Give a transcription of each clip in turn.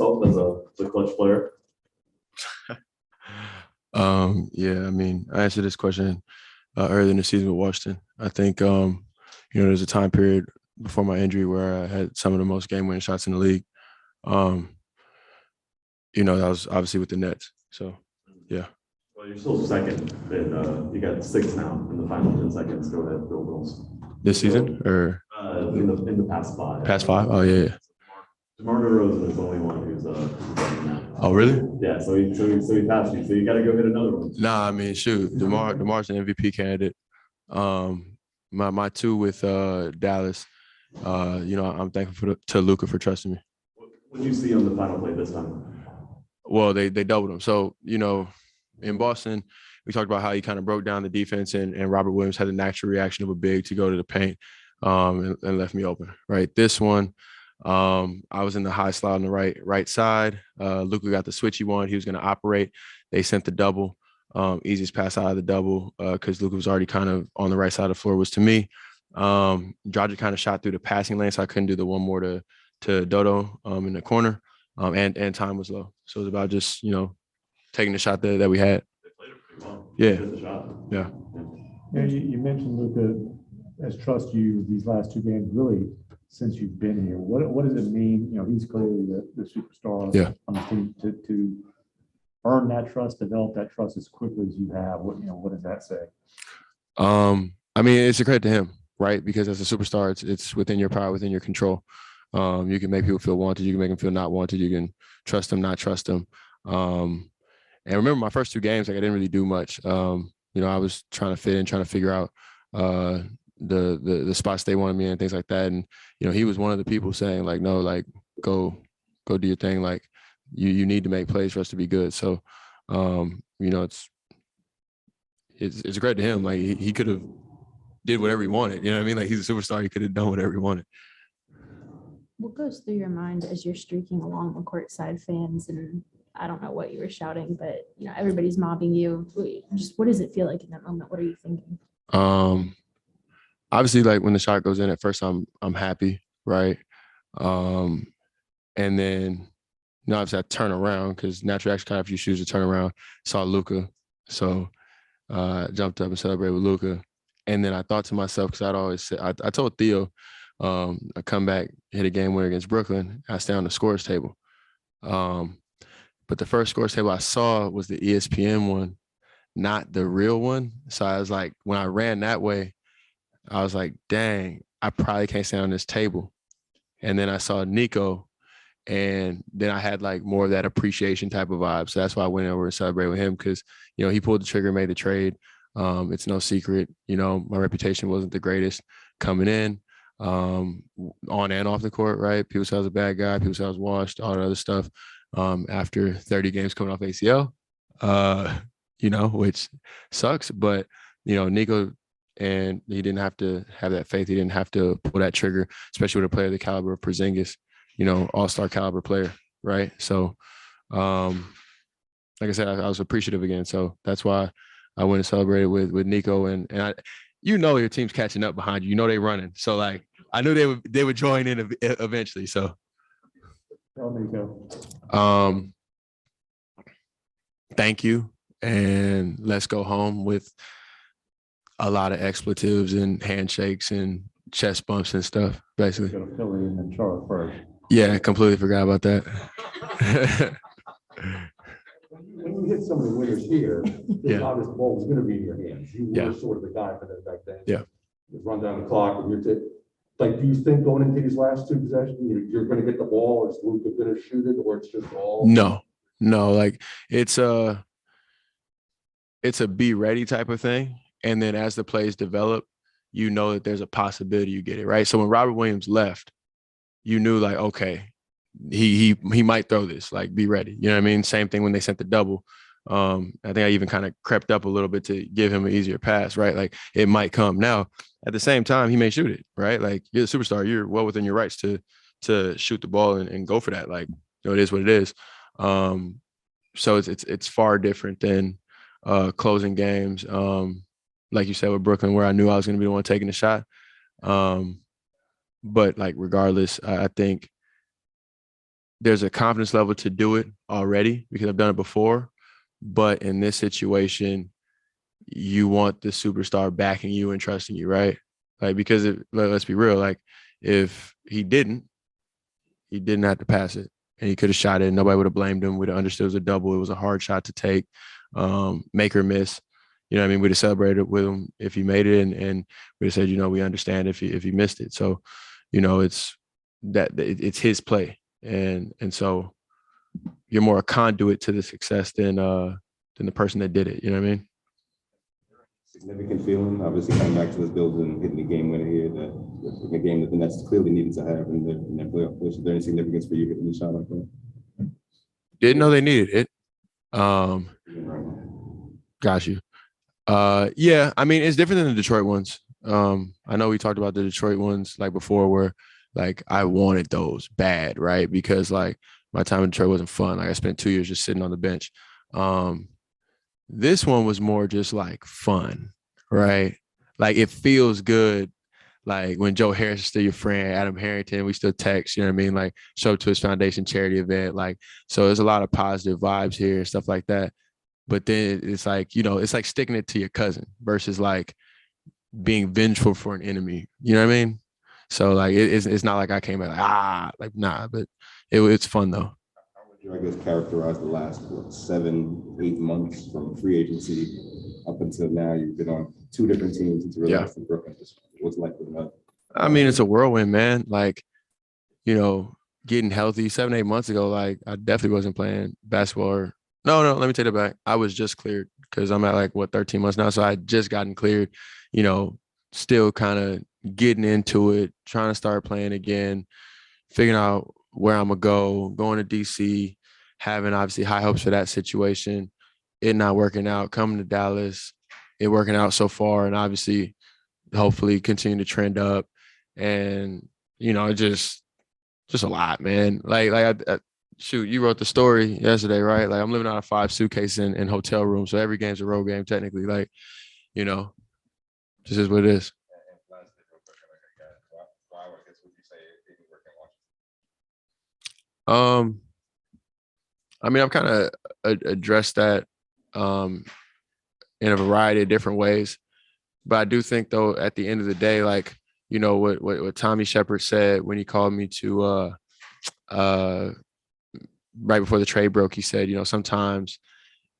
yourself as a clutch player? Yeah, I mean, I answered this question earlier in the season with Washington. I think, there's a time period before my injury where I had some of the most game-winning shots in the league. That was obviously with the Nets. So, yeah. Well, you're still second, and you got 6 now in the final 10 seconds. Go ahead, Bill Bills. This season or in the past 5? Past 5? Oh yeah. DeMar DeRozan is the only one who's done that. Oh really? Yeah. So he passed you. So you got to go get another one. Nah, I mean, shoot, DeMar's an MVP candidate. My 2 with Dallas. I'm thankful to Luca for trusting me. What did you see on the final play this time? Well, they doubled him. So, in Boston, we talked about how he kind of broke down the defense and Robert Williams had the natural reaction of a big to go to the paint and left me open, right? This one, I was in the high slot on the right side. Luka got the switch he wanted. He was going to operate. They sent the double. Easiest pass out of the double because Luka was already kind of on the right side of the floor was to me. Dragic kind of shot through the passing lane, so I couldn't do the one more to Dodo in the corner. And time was low. So it was about just, taking the shot that we had. They played it pretty well. Yeah. Yeah. You mentioned Luka has trusted you these last 2 games, really since you've been here. What does it mean? He's clearly the superstar on the team to earn that trust, develop that trust as quickly as you have. What does that say? I mean, it's a credit to him, right? Because as a superstar, it's within your power, within your control. You can make people feel wanted. You can make them feel not wanted. You can trust them, not trust them. And remember my first 2 games, like I didn't really do much. I was trying to fit in, trying to figure out the spots they wanted me in and things like that. And, he was one of the people saying like, no, like go do your thing. Like you need to make plays for us to be good. So, it's a credit to him. Like he could have did whatever he wanted. You know what I mean? Like he's a superstar. He could have done whatever he wanted. What goes through your mind as you're streaking along the courtside fans? And I don't know what you were shouting, but everybody's mobbing you. Just what does it feel like in that moment? What are you thinking? Obviously, like when the shot goes in, at first I'm happy, right? And then obviously I turn around because naturally, actually, kind of if you choose to turn around, saw Luca, so jumped up and celebrated with Luca. And then I thought to myself, because I'd always say, I told Theo, I come back, hit a game winner against Brooklyn. I stay on the scores table. But the first scores table I saw was the ESPN one, not the real one. So I was like, when I ran that way, I was like, dang, I probably can't stand on this table. And then I saw Nico, and then I had like more of that appreciation type of vibe. So that's why I went over and celebrated with him because, he pulled the trigger, made the trade. It's no secret, my reputation wasn't the greatest coming in. On and off the court, right? People say I was a bad guy. People say I was washed, all that other stuff. After 30 games coming off ACL, which sucks. But, Nico, and he didn't have to have that faith. He didn't have to pull that trigger, especially with a player the caliber of Porzingis, all-star caliber player, right? So, like I said, I was appreciative again. So that's why I went and celebrated with Nico. And I, your team's catching up behind you. They running. So, like, I knew they would join in eventually. So, thank you, and let's go home with a lot of expletives and handshakes and chest bumps and stuff. Basically, Go to Philly and then Charlotte first. Yeah, completely forgot about that. When you hit some of the winners here, Yeah. how this ball was going to be in your hands. You were sort of the guy for that back then. Yeah. You run down the clock, and do you think going into these last 2 possessions, you're going to get the ball, or is Luka going to shoot it, or it's just all? No. Like it's a be ready type of thing, and then as the plays develop, that there's a possibility you get it right. So when Robert Williams left, you knew like, okay, he might throw this, like be ready. You know what I mean? Same thing when they sent the double. I think I even kind of crept up a little bit to give him an easier pass, right? Like it might come. Now, at the same time, he may shoot it, right? Like you're the superstar, you're well within your rights to shoot the ball and go for that. Like, it is what it is. So it's far different than closing games. Like you said with Brooklyn, where I knew I was going to be the one taking the shot. But like regardless, I think there's a confidence level to do it already because I've done it before. But in this situation, you want the superstar backing you and trusting you, right? Like, because let's be real, like if he didn't have to pass it and he could have shot it. Nobody would have blamed him. We'd have understood it was a double. It was a hard shot to take, make or miss. You know what I mean? We'd have celebrated with him if he made it, and we'd have said, you know, we understand if he missed it. So, you know, it's his play. And so you're more a conduit to the success than the person that did it. You know what I mean? Significant feeling, obviously coming back to this building, hitting the game winner here, the game that the Nets clearly needed to have in their playoff push. Is there any significance for you hitting the shot like that? Didn't know they needed it. Got you. Yeah, I mean, it's different than the Detroit ones. I know we talked about the Detroit ones like before where like I wanted those bad, right? Because like my time in Detroit wasn't fun. Like I spent 2 years just sitting on the bench. This one was more just like fun, right? Like it feels good. Like when Joe Harris is still your friend, Adam Harrington, we still text, you know what I mean? Like show up to his foundation charity event. Like, so there's a lot of positive vibes here and stuff like that. But then it's like, you know, it's like sticking it to your cousin versus like being vengeful for an enemy. You know what I mean? So like, it's not like I came out like, nah, but it's fun though. How would you, I guess, characterize the last 7-8 months from free agency up until now? You've been on 2 different teams into in Brooklyn. What's like with another? I mean, it's a whirlwind, man. Like, you know, getting healthy 7-8 months ago, like I definitely wasn't playing basketball. Or, no, let me take it back. I was just cleared because I'm at like 13 months now. So I had just gotten cleared, you know, still kind of getting into it, trying to start playing again, figuring out where I'm gonna go, going to DC, having obviously high hopes for that situation, it not working out, coming to Dallas, it working out so far, and obviously hopefully continue to trend up. And, you know, just a lot, man. Like I shoot, you wrote the story yesterday, right? Like I'm living out of 5 suitcases in hotel rooms. So every game's a road game, technically. Like, you know, just is what it is. I mean, I've kind of addressed that in a variety of different ways. But I do think, though, at the end of the day, like, you know, what Tommy Shepard said when he called me to right before the trade broke, he said, you know, sometimes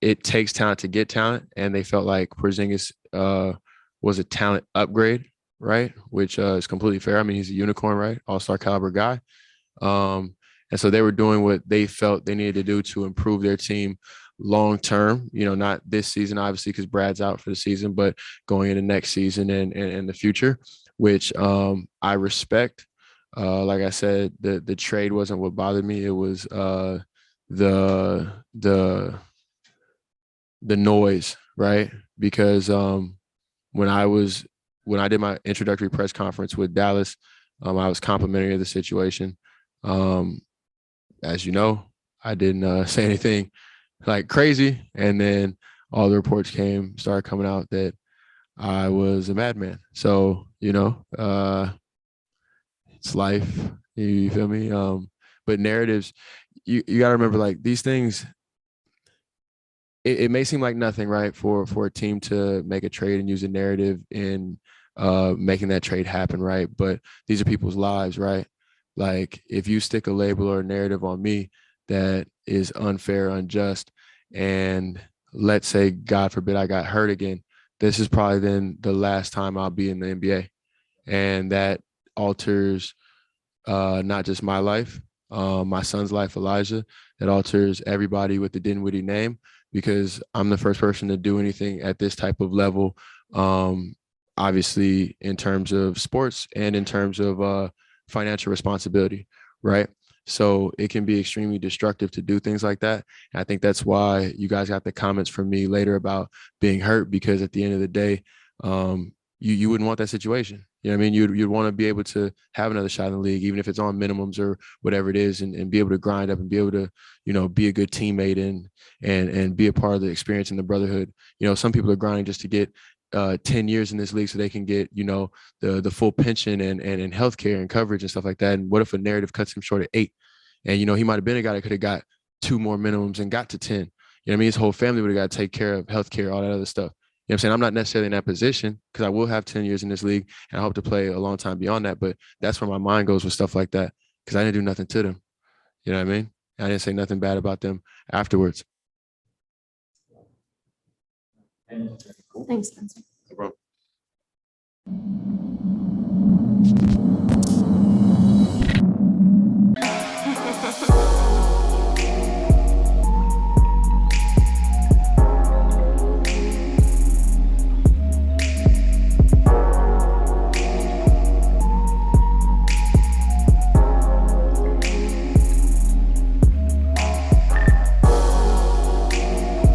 it takes talent to get talent. And they felt like Porzingis was a talent upgrade, right? Which is completely fair. I mean, he's a unicorn, right? All-star caliber guy. And so they were doing what they felt they needed to do to improve their team long term, you know, not this season, obviously, because Brad's out for the season, but going into next season and the future, which I respect. Like I said, the trade wasn't what bothered me. It was the noise, right? Because when I did my introductory press conference with Dallas, I was complimentary of the situation. As you know, I didn't say anything like crazy. And then all the reports started coming out that I was a madman. So, you know, it's life. You feel me? But narratives, you got to remember, like these things, it may seem like nothing, right? For a team to make a trade and use a narrative in making that trade happen, right? But these are people's lives, right? Like if you stick a label or a narrative on me that is unfair, unjust, and let's say, God forbid, I got hurt again, this is probably then the last time I'll be in the NBA. And that alters not just my life, my son's life, Elijah. That alters everybody with the Dinwiddie name, because I'm the first person to do anything at this type of level, obviously in terms of sports and in terms of financial responsibility, right? So it can be extremely destructive to do things like that. And I think that's why you guys got the comments from me later about being hurt, because at the end of the day, you wouldn't want that situation. You know what I mean? You'd want to be able to have another shot in the league, even if it's on minimums or whatever it is, and be able to grind up and be able to, you know, be a good teammate and be a part of the experience and the brotherhood. You know, some people are grinding just to get 10 years in this league so they can get, you know, the full pension and healthcare and coverage and stuff like that. And what if a narrative cuts him short at 8? And, you know, he might have been a guy that could have got 2 more minimums and got to 10. You know what I mean? His whole family would have got to take care of healthcare, all that other stuff. You know what I'm saying? I'm not necessarily in that position because I will have 10 years in this league and I hope to play a long time beyond that. But that's where my mind goes with stuff like that because I didn't do nothing to them. You know what I mean? I didn't say nothing bad about them afterwards. Thanks, Spencer.